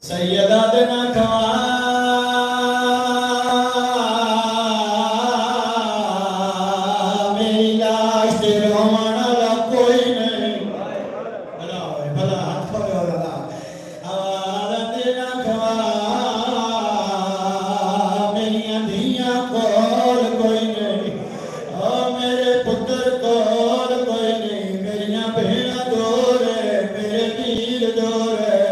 سیدہ دینا کھوا میری لاش دے رومانا لا کوئی نہیں بھلا ہوئے بھلا ہاتھ پڑے ہو رہا آوازہ دینا کھوا میری اندھیاں کول کوئی نہیں میرے پتر کول کوئی نہیں میریاں بہنہ دور ہے میرے دیر دور ہے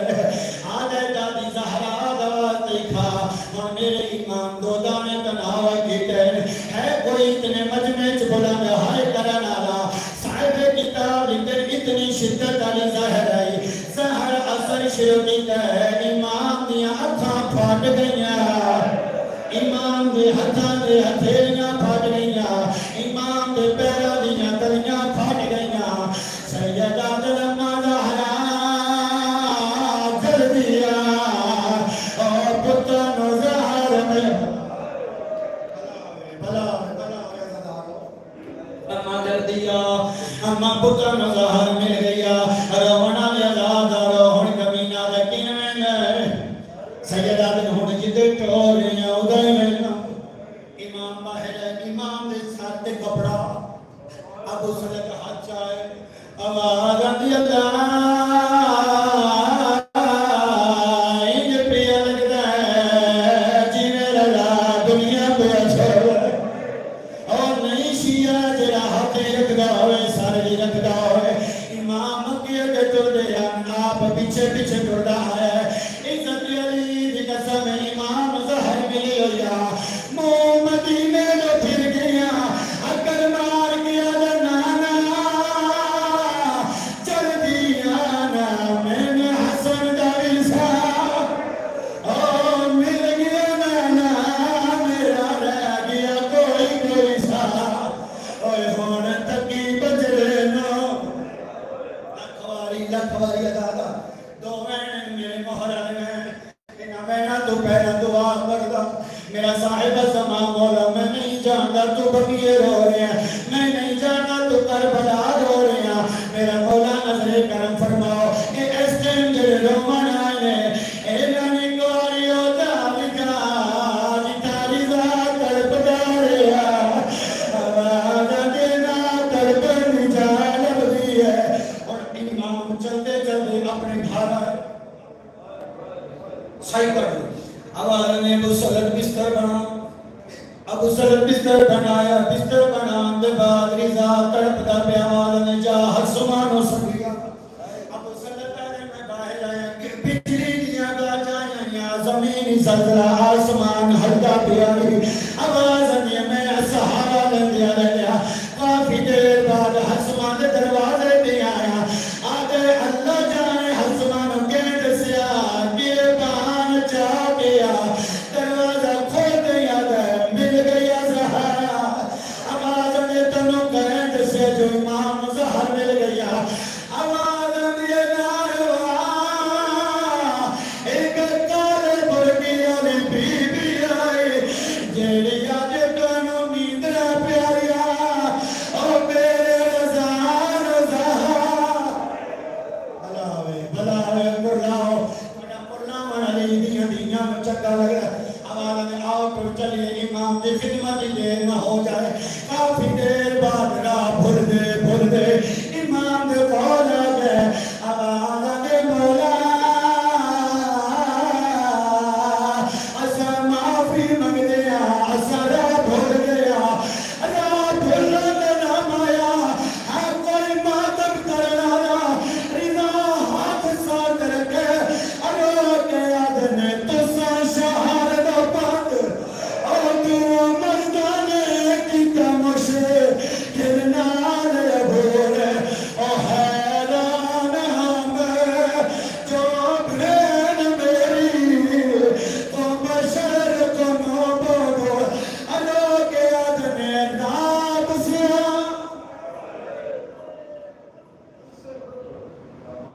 میرے امام دو دانے تنہاوہ گیٹن ہے کوئی اتنے مجمع بلند ہائے کرن آلا صاحب کتاب اندر اتنی شدت علی ظاہر آئی ظاہر اثر شروعی ہے امام دیا ہتھاں پھاٹ گئیاں امام دے ہتھاں دے ہتھیلیاں پھاٹ گئیاں امام دے پیرہ دیا تلیاں پھاٹ گئیاں سیدہ دلما ظاہرہ کر دیا اور پتن اما پتر نظہر مل گیا رونا لیازاد روحن کمینہ لیکن میں سیدہ دن ہون جدے ٹور ہیں ادھائی ملنا امام باہر ہے امام دے ساتھ دے کپڑا ابو صدق ہاتھ چاہے آواز آتی اللہ پیچھے پیچھے ٹوڑا ہے عزت علی دی قسم امام ظہر ملی ہویا منہ مدینے جو پھر گیا اگر مار گیا جنانا چل دیانا میں نے حسن داری سا مل گیا نانا میرا رہ گیا کوئی سا ہون تکی بجرے نو لکھواری ادادا دو وین میرے محرم میں انہا وینہ تو پہنا دعا کردہ میرا صاحب زمان مولا میں نہیں جانتا تو بقیے رو رہے ہیں میں نہیں جانتا تو کربلا رو رہے ہیں میرا مولا نظر کرم فرماؤ کہ اس دن جلے رومان آئے اے لانی گواری ہوتا لکھا جتاری ذات کرب دارے آواز دینا کرب نجالب دی ہے امام چلتے چلتے اپنے گھر آئے صحیح کر دو آواز نے ابو سلط بستر بنا ابو سلط بستر بنایا بستر بنان دے بعد رضا تڑپ دا پہ آواز نے جا ہر سمانو سکیا ابو سلط آنے میں باہر آیا کہ بجلی دیا گا جائیں یا زمین زلزلہ آسمان ہلدا پہ آئی آواز نے میں سہارا لندیا لگیا کافی دیر بعد ہر سمان دے دروازے پہ آیا اللہ جانے حسمان گیٹ سے آگے بہان چاہ گیا دروازہ کھول گیا مل گیا زہرا آواز نے تنو گیٹ سے جو امام زہر مل گیا آواز نے ناروا ایک کالے برگی علی بی بی آئی جیڑی آجے تنو نیندرہ پیاریا اور میرے رضان زہر بھلا مرلاؤ مرلاؤ علی دیا دیا میں چکا لگ رہا آواز میں آؤ تو چلیے امام دی خدمت دے نہ ہو جائے